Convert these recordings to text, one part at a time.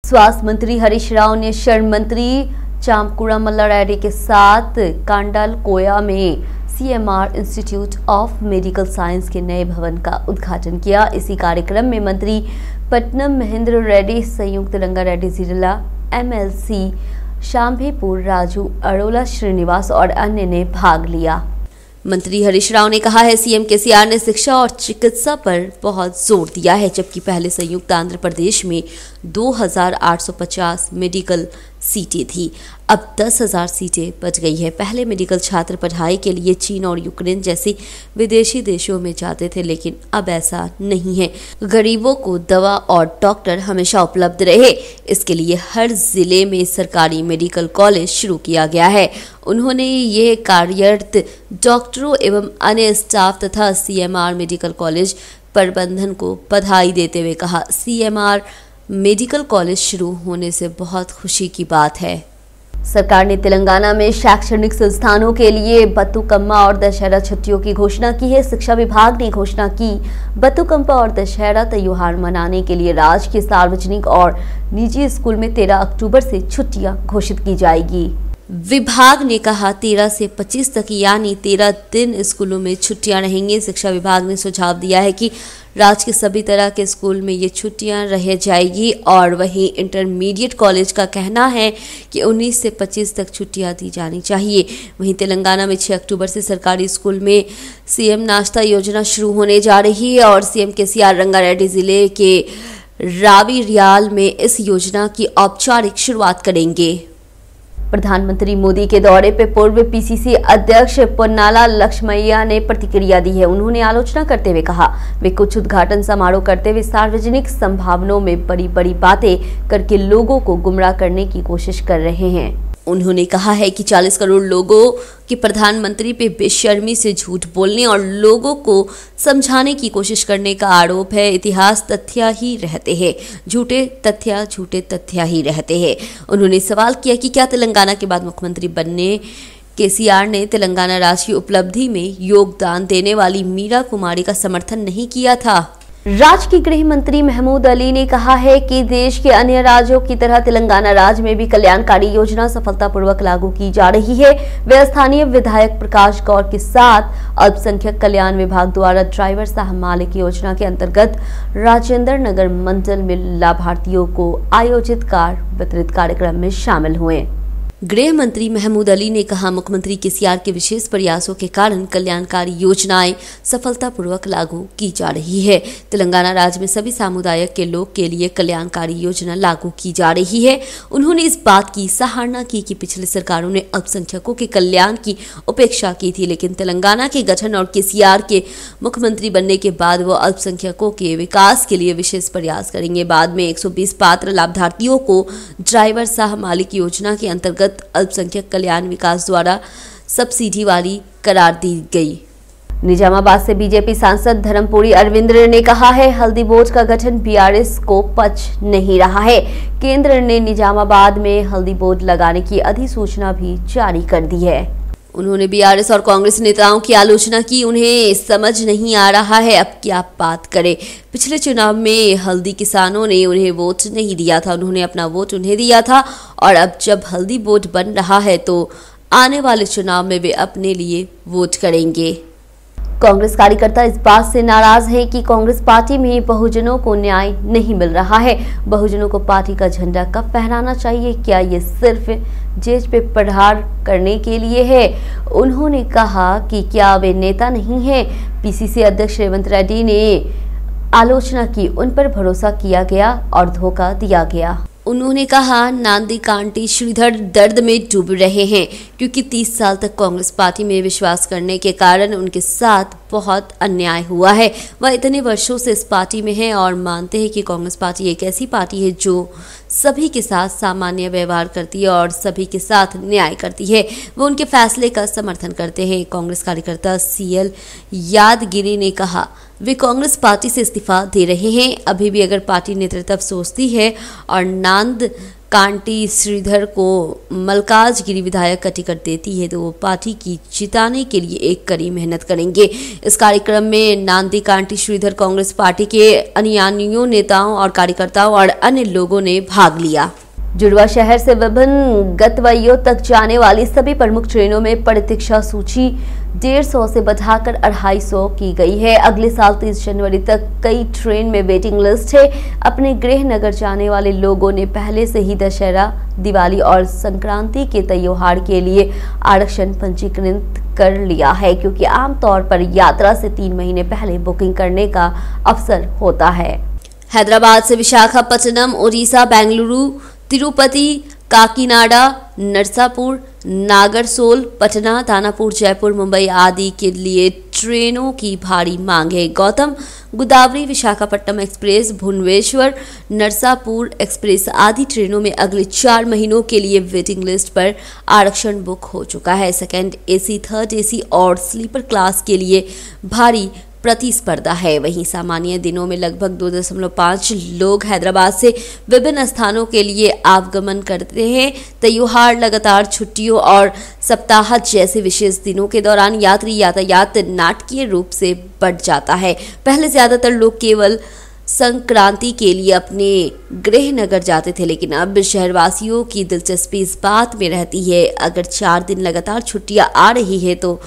स्वास्थ्य मंत्री हरीश राव ने श्रम मंत्री चामकुड़ा मल्ला रेड्डी के साथ कांडल कोया में CMR institute of medical science के नए भवन का उद्घाटन किया। इसी कार्यक्रम में मंत्री पट्टनम महेंद्र रेड्डी, संयुक्त रंगा रेड्डी जिला MLC शांभेपुर राजू अरोला श्रीनिवास और अन्य ने भाग लिया। मंत्री हरीश राव ने कहा है CM KCR ने शिक्षा और चिकित्सा पर बहुत जोर दिया है, जबकि पहले संयुक्त आंध्र प्रदेश में 2850 मेडिकल सीटें थी, अब 10,000 सीटें बच गई है। पहले मेडिकल छात्र पढ़ाई के लिए चीन और यूक्रेन जैसे विदेशी देशों में जाते थे, लेकिन अब ऐसा नहीं है। गरीबों को दवा और डॉक्टर हमेशा उपलब्ध रहे, इसके लिए हर जिले में सरकारी मेडिकल कॉलेज शुरू किया गया है। उन्होंने ये कार्यरत डॉक्टरों एवं अन्य स्टाफ तथा CMR मेडिकल कॉलेज प्रबंधन को बधाई देते हुए कहा, CMR मेडिकल कॉलेज शुरू होने से बहुत खुशी की बात है। सरकार ने तेलंगाना में शैक्षणिक संस्थानों के लिए बतुकम्मा और दशहरा छुट्टियों की घोषणा की है। शिक्षा विभाग ने घोषणा की, बतुकम्मा और दशहरा त्योहार मनाने के लिए राज्य के सार्वजनिक और निजी स्कूल में 13 अक्टूबर से छुट्टियां घोषित की जाएगी। विभाग ने कहा 13 से 25 तक यानी 13 दिन स्कूलों में छुट्टियां रहेंगी। शिक्षा विभाग ने सुझाव दिया है कि राज्य के सभी तरह के स्कूल में ये छुट्टियां रह जाएगी और वहीं इंटरमीडिएट कॉलेज का कहना है कि 19 से 25 तक छुट्टियां दी जानी चाहिए। वहीं तेलंगाना में 6 अक्टूबर से सरकारी स्कूल में CM नाश्ता योजना शुरू होने जा रही है और CM KCR रंगारेड्डी जिले के रावी रियाल में इस योजना की औपचारिक शुरुआत करेंगे। प्रधानमंत्री मोदी के दौरे पे पूर्व PCC अध्यक्ष पोन्नाला लक्ष्मैया ने प्रतिक्रिया दी है। उन्होंने आलोचना करते हुए कहा, वे कुछ उद्घाटन समारोह करते हुए सार्वजनिक संभावनाओं में बड़ी बड़ी बातें करके लोगों को गुमराह करने की कोशिश कर रहे हैं। उन्होंने कहा है कि 40 करोड़ लोगों की प्रधानमंत्री पे बेशर्मी से झूठ बोलने और लोगों को समझाने की कोशिश करने का आरोप है। इतिहास तथ्य ही रहते हैं, झूठे तथ्य ही रहते हैं। उन्होंने सवाल किया कि क्या तेलंगाना के बाद मुख्यमंत्री बनने KCR ने तेलंगाना राज्य की उपलब्धि में योगदान देने वाली मीरा कुमारी का समर्थन नहीं किया था। राज्य के गृह मंत्री महमूद अली ने कहा है कि देश के अन्य राज्यों की तरह तेलंगाना राज्य में भी कल्याणकारी योजना सफलतापूर्वक लागू की जा रही है। वे स्थानीय विधायक प्रकाश गौर के साथ अल्पसंख्यक कल्याण विभाग द्वारा ड्राइवर साहब मालिक योजना के अंतर्गत राजेंद्र नगर मंडल में लाभार्थियों को आयोजित कार वितरित कार्यक्रम में शामिल हुए। गृह मंत्री महमूद अली ने कहा, मुख्यमंत्री KCR के विशेष प्रयासों के कारण कल्याणकारी योजनाएं सफलतापूर्वक लागू की जा रही है। तेलंगाना राज्य में सभी समुदाय के लोग के लिए कल्याणकारी योजना लागू की जा रही है। उन्होंने इस बात की सराहना की कि पिछली सरकारों ने अल्पसंख्यकों के कल्याण की उपेक्षा की थी, लेकिन तेलंगाना के गठन और KCR के मुख्यमंत्री बनने के बाद वो अल्पसंख्यकों के विकास के लिए विशेष प्रयास करेंगे। बाद में 120 पात्र लाभार्थियों को ड्राइवर साहब मालिक योजना के अंतर्गत अल्पसंख्यक कल्याण विकास द्वारा सब्सिडी वाली करार दी गई। निजामाबाद से बीजेपी सांसद धर्मपुरी अरविंद्र ने कहा है, हल्दी बोर्ड का गठन BRS को पच नहीं रहा है। केंद्र ने निजामाबाद में हल्दी बोर्ड लगाने की अधिसूचना भी जारी कर दी है। उन्होंने BRS और कांग्रेस नेताओं की आलोचना की, उन्हें समझ नहीं आ रहा है अब क्या बात करें। पिछले चुनाव में हल्दी किसानों ने उन्हें वोट नहीं दिया था, उन्होंने अपना वोट उन्हें दिया था और अब जब हल्दी बोर्ड बन रहा है तो आने वाले चुनाव में वे अपने लिए वोट करेंगे। कांग्रेस कार्यकर्ता इस बात से नाराज हैं कि कांग्रेस पार्टी में बहुजनों को न्याय नहीं मिल रहा है। बहुजनों को पार्टी का झंडा कब फहराना चाहिए, क्या ये सिर्फ जेज पे प्रहार करने के लिए है? उन्होंने कहा कि क्या वे नेता नहीं हैं? PCC अध्यक्ष रेवंत रेड्डी ने आलोचना की, उन पर भरोसा किया गया और धोखा दिया गया। उन्होंने कहा, नांदी कांटी श्रीधर दर्द में डूब रहे हैं क्योंकि 30 साल तक कांग्रेस पार्टी में विश्वास करने के कारण उनके साथ बहुत अन्याय हुआ है। वह इतने वर्षों से इस पार्टी में हैं और मानते हैं कि कांग्रेस पार्टी एक ऐसी पार्टी है जो सभी के साथ सामान्य व्यवहार करती है और सभी के साथ न्याय करती है। वो उनके फैसले का समर्थन करते हैं। कांग्रेस कार्यकर्ता CL यादगिरी ने कहा, वे कांग्रेस पार्टी से इस्तीफा दे रहे हैं। अभी भी अगर पार्टी नेतृत्व सोचती है और नांद कांटी श्रीधर को मल्काजगिरी विधायक का टिकट देती है तो वो पार्टी की जिताने के लिए एक कड़ी मेहनत करेंगे। इस कार्यक्रम में नांदी कांटी श्रीधर कांग्रेस पार्टी के अनुयायियों, नेताओं और कार्यकर्ताओं और अन्य लोगों ने भाग लिया। जुड़वा शहर से विभिन्न गंतव्यों तक जाने वाली सभी प्रमुख ट्रेनों में प्रतीक्षा सूची 150 से बढ़ाकर 250 की गई है। अगले साल 30 जनवरी तक कई ट्रेन में वेटिंग लिस्ट है। अपने गृह नगर जाने वाले लोगों ने पहले से ही दशहरा, दिवाली और संक्रांति के त्योहार के लिए आरक्षण पंजीकृत कर लिया है, क्योंकि आमतौर पर यात्रा से 3 महीने पहले बुकिंग करने का अवसर होता है। हैदराबाद से विशाखापट्टनम, उड़ीसा, बेंगलुरु, तिरुपति, काकीनाडा, नरसापुर, नागरसोल, पटना, दानापुर, जयपुर, मुंबई आदि के लिए ट्रेनों की भारी मांग है। गौतम, गोदावरी, विशाखापट्टनम एक्सप्रेस, भुवनेश्वर, नरसापुर एक्सप्रेस आदि ट्रेनों में अगले 4 महीनों के लिए वेटिंग लिस्ट पर आरक्षण बुक हो चुका है। सेकंड एसी, थर्ड एसी और स्लीपर क्लास के लिए भारी प्रतिस्पर्धा है। वहीं सामान्य दिनों में लगभग 2.5 लोग हैदराबाद से विभिन्न स्थानों के लिए आवागमन करते हैं। त्योहार, लगातार छुट्टियों और सप्ताह जैसे विशेष दिनों के दौरान यात्री यातायात नाटकीय रूप से बढ़ जाता है। पहले ज्यादातर लोग केवल संक्रांति के लिए अपने गृह नगर जाते थे, लेकिन अब शहरवासियों की दिलचस्पी इस बात में रहती है, अगर 4 दिन लगातार छुट्टियां आ रही है तो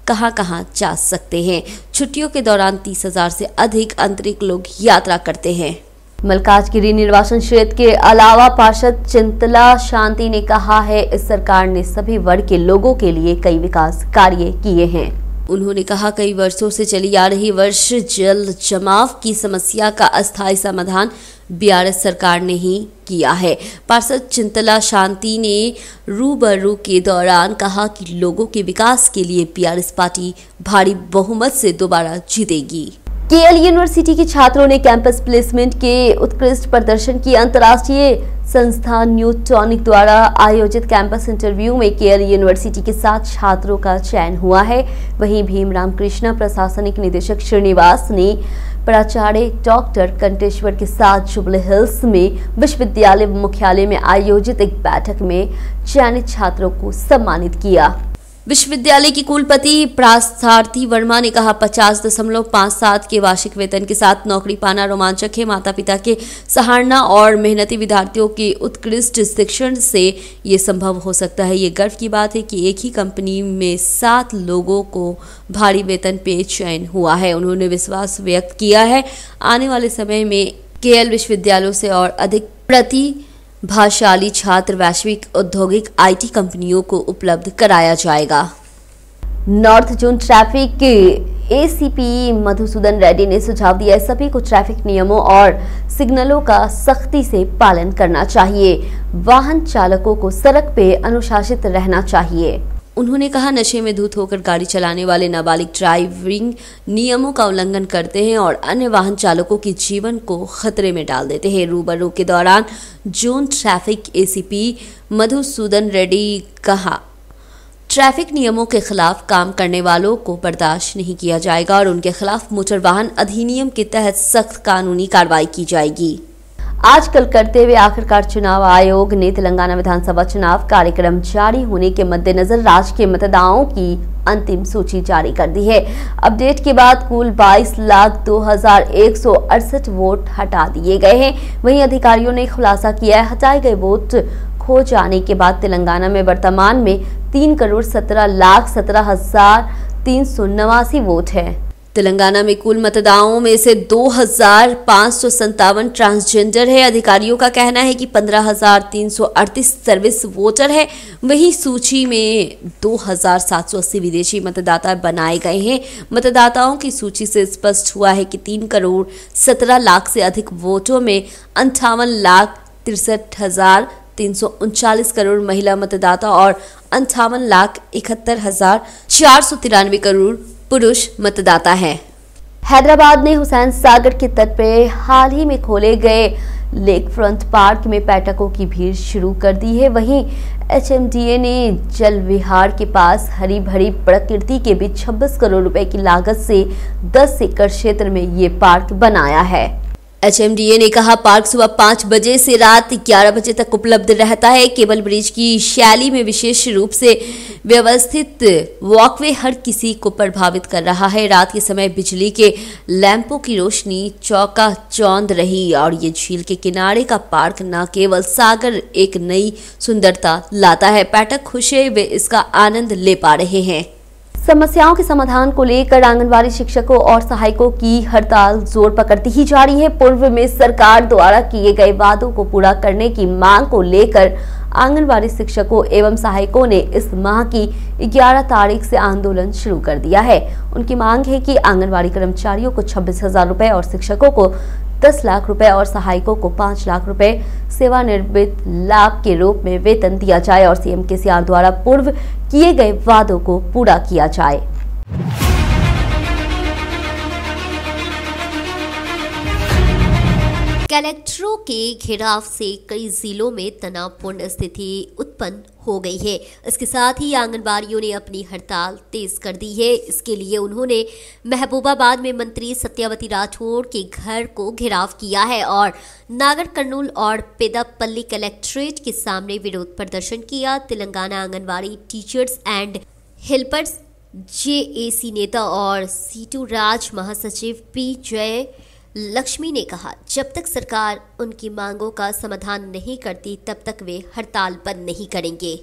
कहां जा सकते हैं। छुट्टियों के दौरान 30,000 से अधिक आंतरिक लोग यात्रा करते हैं। मल्काजगिरी निर्वाचन क्षेत्र के अलावा पार्षद चिंतला शांति ने कहा है, इस सरकार ने सभी वर्ग के लोगों के लिए कई विकास कार्य किए हैं। उन्होंने कहा, कई वर्षों से चली आ रही वर्ष जल जमाव की समस्या का अस्थायी समाधान बीआरएस सरकार ने ही किया है। पार्षद चिंतला शांति ने रूबरू के दौरान कहा कि लोगों के विकास के लिए बीआरएस पार्टी भारी बहुमत से दोबारा जीतेगी। केएल यूनिवर्सिटी के छात्रों ने कैंपस प्लेसमेंट के उत्कृष्ट प्रदर्शन की अंतर्राष्ट्रीय संस्था न्यूटॉनिक द्वारा आयोजित कैंपस इंटरव्यू में केएल यूनिवर्सिटी के 7 छात्रों का चयन हुआ है। वहीं भीमराम कृष्णा प्रशासनिक निदेशक श्रीनिवास ने प्राचार्य डॉक्टर कंटेश्वर के साथ जुबली हिल्स में विश्वविद्यालय मुख्यालय में आयोजित एक बैठक में चयनित छात्रों को सम्मानित किया। विश्वविद्यालय की कुलपति प्रासार्थी वर्मा ने कहा, 50.57 के वार्षिक वेतन के साथ नौकरी पाना रोमांचक है। माता पिता के सराहना और मेहनती विद्यार्थियों के उत्कृष्ट शिक्षण से ये संभव हो सकता है। ये गर्व की बात है कि एक ही कंपनी में 7 लोगों को भारी वेतन पे चयन हुआ है। उन्होंने विश्वास व्यक्त किया है, आने वाले समय में केएल विश्वविद्यालयों से और अधिक प्रतिभाशाली छात्र वैश्विक औद्योगिक आईटी कंपनियों को उपलब्ध कराया जाएगा। नॉर्थ जोन ट्रैफिक के एसीपी मधुसूदन रेड्डी ने सुझाव दिया है, सभी को ट्रैफिक नियमों और सिग्नलों का सख्ती से पालन करना चाहिए। वाहन चालकों को सड़क पे अनुशासित रहना चाहिए। उन्होंने कहा, नशे में धुत होकर गाड़ी चलाने वाले नाबालिग ड्राइविंग नियमों का उल्लंघन करते हैं और अन्य वाहन चालकों के जीवन को खतरे में डाल देते हैं। रूबरू के दौरान zone traffic ACP Madhusudan Reddy कहा, ट्रैफिक नियमों के खिलाफ काम करने वालों को बर्दाश्त नहीं किया जाएगा और उनके खिलाफ मोटर वाहन अधिनियम के तहत सख्त कानूनी कार्रवाई की जाएगी। आजकल करते हुए आखिरकार चुनाव आयोग ने तेलंगाना विधानसभा चुनाव कार्यक्रम जारी होने के मद्देनजर राज्य के मतदाताओं की अंतिम सूची जारी कर दी है। अपडेट के बाद कुल 22,02,168 वोट हटा दिए गए हैं। वहीं अधिकारियों ने खुलासा किया है, हटाए गए वोट खो जाने के बाद तेलंगाना में वर्तमान में 3,17,17,389 वोट है। तेलंगाना में कुल मतदाताओं में से 2,557 ट्रांसजेंडर है। अधिकारियों का कहना है कि 15,338 सर्विस वोटर है। वहीं सूची में 2,780 विदेशी मतदाता बनाए गए हैं। मतदाताओं की सूची से स्पष्ट हुआ है कि 3,17,00,000 से अधिक वोटों में 58,63,339 करोड़ महिला मतदाता और 58,71,493 करोड़ पुरुष मतदाता है। हैदराबाद ने हुसैन सागर के तट पे हाल ही में खोले गए लेक फ्रंट पार्क में पर्यटकों की भीड़ शुरू कर दी है। वहीं एचएमडीए ने जल विहार के पास हरी भरी प्रकृति के बीच 26 करोड़ रुपए की लागत से 10 एकड़ क्षेत्र में ये पार्क बनाया है। एचएमडीए ने कहा पार्क सुबह 5 बजे से रात 11 बजे तक उपलब्ध रहता है। केबल ब्रिज की शैली में विशेष रूप से व्यवस्थित वॉकवे हर किसी को प्रभावित कर रहा है। रात के समय बिजली के लैंपों की रोशनी चौका-चौंध रही और ये झील के किनारे का पार्क न केवल सागर एक नई सुंदरता लाता है, पर्यटक खुश है, वे इसका आनंद ले पा रहे हैं। समस्याओं के समाधान को लेकर आंगनबाड़ी शिक्षकों और सहायकों की हड़ताल जोर पकड़ती ही जा रही है। पूर्व में सरकार द्वारा किए गए वादों को पूरा करने की मांग को लेकर आंगनबाड़ी शिक्षकों एवं सहायकों ने इस माह की 11 तारीख से आंदोलन शुरू कर दिया है। उनकी मांग है कि आंगनबाड़ी कर्मचारियों को 26,000 रुपए और शिक्षकों को 10 लाख रुपए और सहायकों को 5 लाख रुपए सेवानिवृत्त लाभ के रूप में वेतन दिया जाए और सीएम केसीआर द्वारा पूर्व किए गए वादों को पूरा किया जाए। कलेक्टरों के घेराव से कई जिलों में तनावपूर्ण स्थिति उत्पन्न हो गई है। इसके साथ ही आंगनबाड़ियों ने अपनी हड़ताल तेज कर दी है। इसके लिए उन्होंने महबूबाबाद में मंत्री सत्यावती राठौड़ के घर को घेराव किया है और नागर कर्नूल और पेदापल्ली कलेक्ट्रेट के सामने विरोध प्रदर्शन किया। Telangana anganwadi teachers and helpers JAC नेता और सीटू राज महासचिव पी जय लक्ष्मी ने कहा, जब तक सरकार उनकी मांगों का समाधान नहीं करती तब तक वे हड़ताल बंद नहीं करेंगे।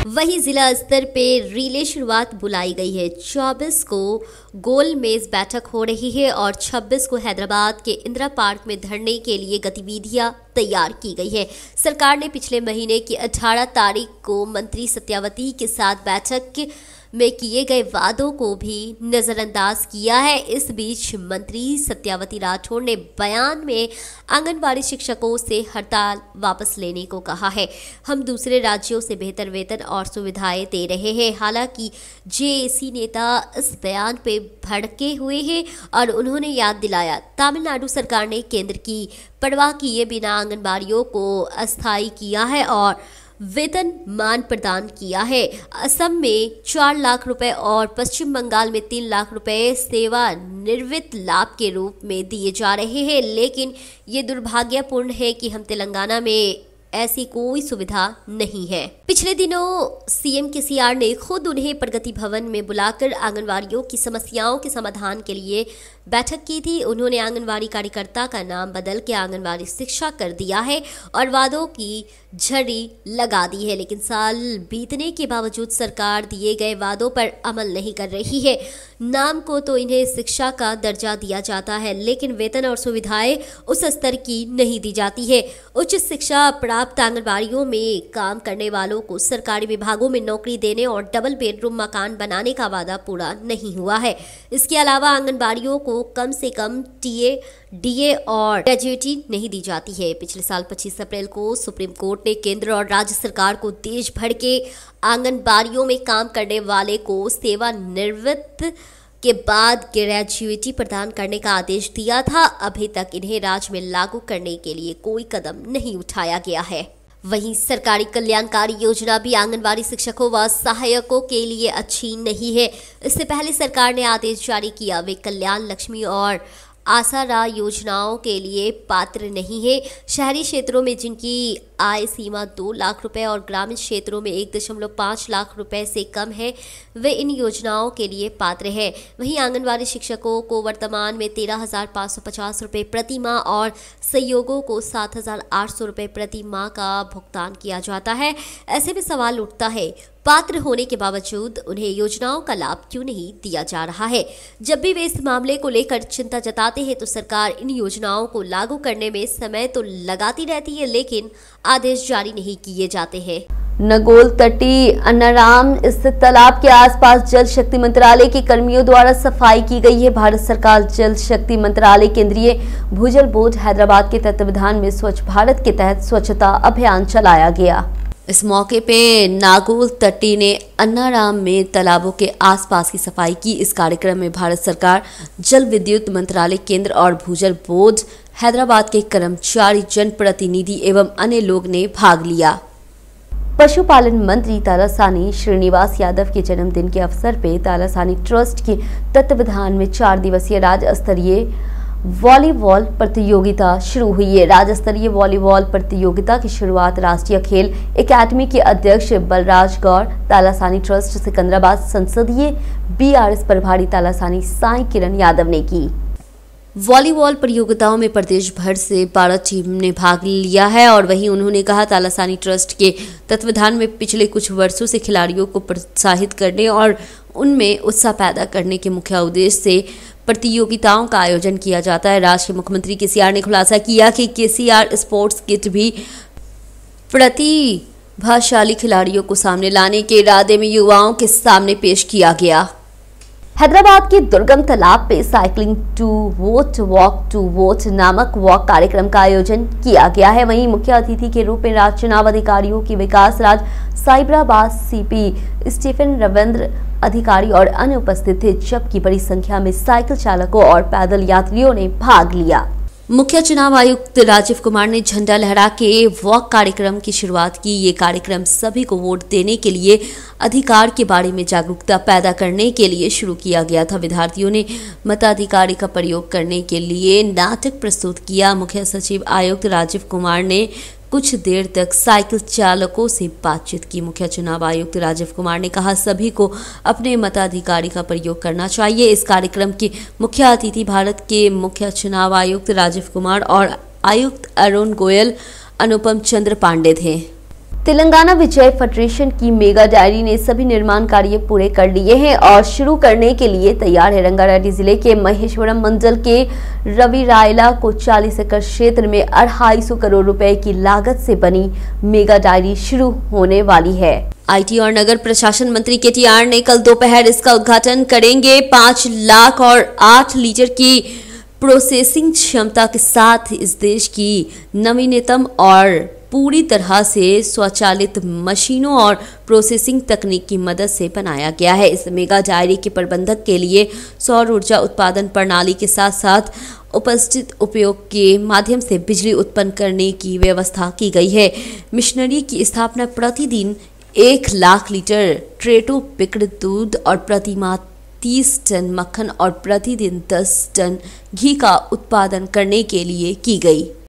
वहीं जिला स्तर पे रिले शुरुआत बुलाई गई है। 24 को गोल मेज बैठक हो रही है और 26 को हैदराबाद के इंदिरा पार्क में धरने के लिए गतिविधियां तैयार की गई है। सरकार ने पिछले महीने की 18 तारीख को मंत्री सत्यावती के साथ बैठक में किए गए वादों को भी नजरअंदाज किया है। इस बीच मंत्री सत्यावती राठौड़ ने बयान में आंगनबाड़ी शिक्षकों से हड़ताल वापस लेने को कहा है। हम दूसरे राज्यों से बेहतर वेतन और सुविधाएं दे रहे हैं। हालांकि जेएसी नेता इस बयान पे भड़के हुए हैं और उन्होंने याद दिलाया, तमिलनाडु सरकार ने केंद्र की परवाह किए बिना आंगनबाड़ियों को अस्थायी किया है और वेतन मान प्रदान किया है। असम में 4 लाख रुपए और पश्चिम बंगाल में 3 लाख रुपए सेवानिवृत्त लाभ के रूप में दिए जा रहे हैं, लेकिन ये दुर्भाग्यपूर्ण है कि हम तेलंगाना में ऐसी कोई सुविधा नहीं है। पिछले दिनों सीएम केसीआर ने खुद उन्हें प्रगति भवन में बुलाकर आंगनवाड़ियों की समस्याओं के समाधान के लिए बैठक की थी। उन्होंने आंगनवाड़ी कार्यकर्ता का नाम बदल के आंगनवाड़ी शिक्षा कर दिया है और वादों की झड़ी लगा दी है, लेकिन साल बीतने के बावजूद सरकार दिए गए वादों पर अमल नहीं कर रही है। नाम को तो इन्हें शिक्षा का दर्जा दिया जाता है, लेकिन वेतन और सुविधाएं उस स्तर की नहीं दी जाती है। उच्च शिक्षा प्राप्त आंगनबाड़ियों में काम करने वालों को सरकारी विभागों में नौकरी देने और डबल बेडरूम मकान बनाने का वादा पूरा नहीं हुआ है। इसके अलावा आंगनबाड़ियों को कम से कम टीए, डीए और ग्रेजुएटी नहीं दी जाती है। पिछले साल 25 अप्रैल को सुप्रीम कोर्ट ने केंद्र और राज्य सरकार को देश भर के आंगनबाड़ियों में काम करने वाले को सेवानिवृत्त के बाद ग्रेजुएटी प्रदान करने का आदेश दिया था। अभी तक इन्हें राज्य में लागू करने के लिए कोई कदम नहीं उठाया गया है। वहीं सरकारी कल्याणकारी योजना भी आंगनबाड़ी शिक्षकों व सहायकों के लिए अच्छी नहीं है। इससे पहले सरकार ने आदेश जारी किया, वे कल्याण लक्ष्मी और आसरा योजनाओं के लिए पात्र नहीं है। शहरी क्षेत्रों में जिनकी आय सीमा 2 लाख रुपए और ग्रामीण क्षेत्रों में 1.5 लाख रुपए से कम है, वे इन योजनाओं के लिए पात्र हैं। वहीं आंगनबाड़ी शिक्षकों को वर्तमान में 13,550 रुपए प्रति माह और सहयोगों को 7,800 रुपए प्रति माह का भुगतान किया जाता है। ऐसे में सवाल उठता है, पात्र होने के बावजूद उन्हें योजनाओं का लाभ क्यों नहीं दिया जा रहा है? जब भी वे इस मामले को लेकर चिंता जताते हैं तो सरकार इन योजनाओं को लागू करने में समय तो लगाती रहती है, लेकिन आदेश जारी नहीं किए जाते हैं। नगोल तटी अन्नाराम स्थित तालाब के आसपास जल शक्ति मंत्रालय के कर्मियों द्वारा सफाई की गई है। भारत सरकार जल शक्ति मंत्रालय केंद्रीय भूजल बोर्ड हैदराबाद के तत्वावधान में स्वच्छ भारत के तहत स्वच्छता अभियान चलाया गया। इस मौके पे नागोल तटी ने अन्नाराम में तालाबों के आसपास की सफाई की। इस कार्यक्रम में भारत सरकार जल विद्युत मंत्रालय केंद्र और भूजल बोर्ड हैदराबाद के कर्मचारी, जनप्रतिनिधि एवं अन्य लोग ने भाग लिया। पशुपालन मंत्री तालासानी श्रीनिवास यादव के जन्मदिन के अवसर पर तालासानी ट्रस्ट के तत्वावधान में 4 दिवसीय राज्य स्तरीय वॉलीबॉल प्रतियोगिता शुरू हुई है। राज्य स्तरीय वॉलीबॉल प्रतियोगिता की शुरुआत राष्ट्रीय खेल एकेडमी के अध्यक्ष बलराज गौर, तालासानी ट्रस्ट सिकंदराबाद संसदीय बीआरएस प्रभारी तालासानी साई किरण यादव ने की। वॉलीबॉल प्रतियोगिताओं में प्रदेश भर से 12 टीम ने भाग लिया है और वहीं उन्होंने कहा तालासानी ट्रस्ट के तत्वावधान में पिछले कुछ वर्षों से खिलाड़ियों को प्रोत्साहित करने और उनमें उत्साह पैदा करने के मुख्य उद्देश्य से प्रतियोगिताओं का आयोजन किया जाता है। राज्य के मुख्यमंत्री केसीआर ने खुलासा किया कि केसीआर स्पोर्ट्स किट भी प्रतिभाशाली खिलाड़ियों को सामने लाने के इरादे में युवाओं के सामने पेश किया गया। हैदराबाद के दुर्गम तालाब पे साइकिलिंग टू वोट नामक वॉक कार्यक्रम का आयोजन किया गया है। वहीं मुख्य अतिथि के रूप में राज्य चुनाव अधिकारियों की विकास राज, साइबराबाद सीपी स्टीफन रविंद्र अधिकारी और अन्य उपस्थित थे, जबकि बड़ी संख्या में साइकिल चालकों और पैदल यात्रियों ने भाग लिया। मुख्य चुनाव आयुक्त राजीव कुमार ने झंडा लहरा के वॉक कार्यक्रम की शुरुआत की। ये कार्यक्रम सभी को वोट देने के लिए अधिकार के बारे में जागरूकता पैदा करने के लिए शुरू किया गया था। विद्यार्थियों ने मताधिकार का प्रयोग करने के लिए नाटक प्रस्तुत किया। मुख्य सचिव आयुक्त राजीव कुमार ने कुछ देर तक साइकिल चालकों से बातचीत की। मुख्य चुनाव आयुक्त राजीव कुमार ने कहा सभी को अपने मताधिकार का प्रयोग करना चाहिए। इस कार्यक्रम के मुख्य अतिथि भारत के मुख्य चुनाव आयुक्त राजीव कुमार और आयुक्त अरुण गोयल, अनुपम चंद्र पांडे थे। तेलंगाना विजय फेडरेशन की मेगा डायरी ने सभी निर्माण कार्य पूरे कर लिए हैं और शुरू करने के लिए तैयार है। रंगारेड्डी जिले के महेश्वरम मंडल के रवि रायला को 40 एकड़ क्षेत्र में 250 करोड़ रुपए की लागत से बनी मेगा डायरी शुरू होने वाली है। आईटी और नगर प्रशासन मंत्री केटीआर ने कल दोपहर इसका उद्घाटन करेंगे। 5 लाख और 8 लीटर की प्रोसेसिंग क्षमता के साथ इस देश की नवीनतम और पूरी तरह से स्वचालित मशीनों और प्रोसेसिंग तकनीक की मदद से बनाया गया है। इस मेगा डायरी के प्रबंधक के लिए सौर ऊर्जा उत्पादन प्रणाली के साथ साथ उपस्थित उपयोग के माध्यम से बिजली उत्पन्न करने की व्यवस्था की गई है। मिशनरी की स्थापना प्रतिदिन 1 लाख लीटर ट्रेटो पिक्ड दूध और प्रतिमाह 30 टन मक्खन और प्रतिदिन 10 टन घी का उत्पादन करने के लिए की गई।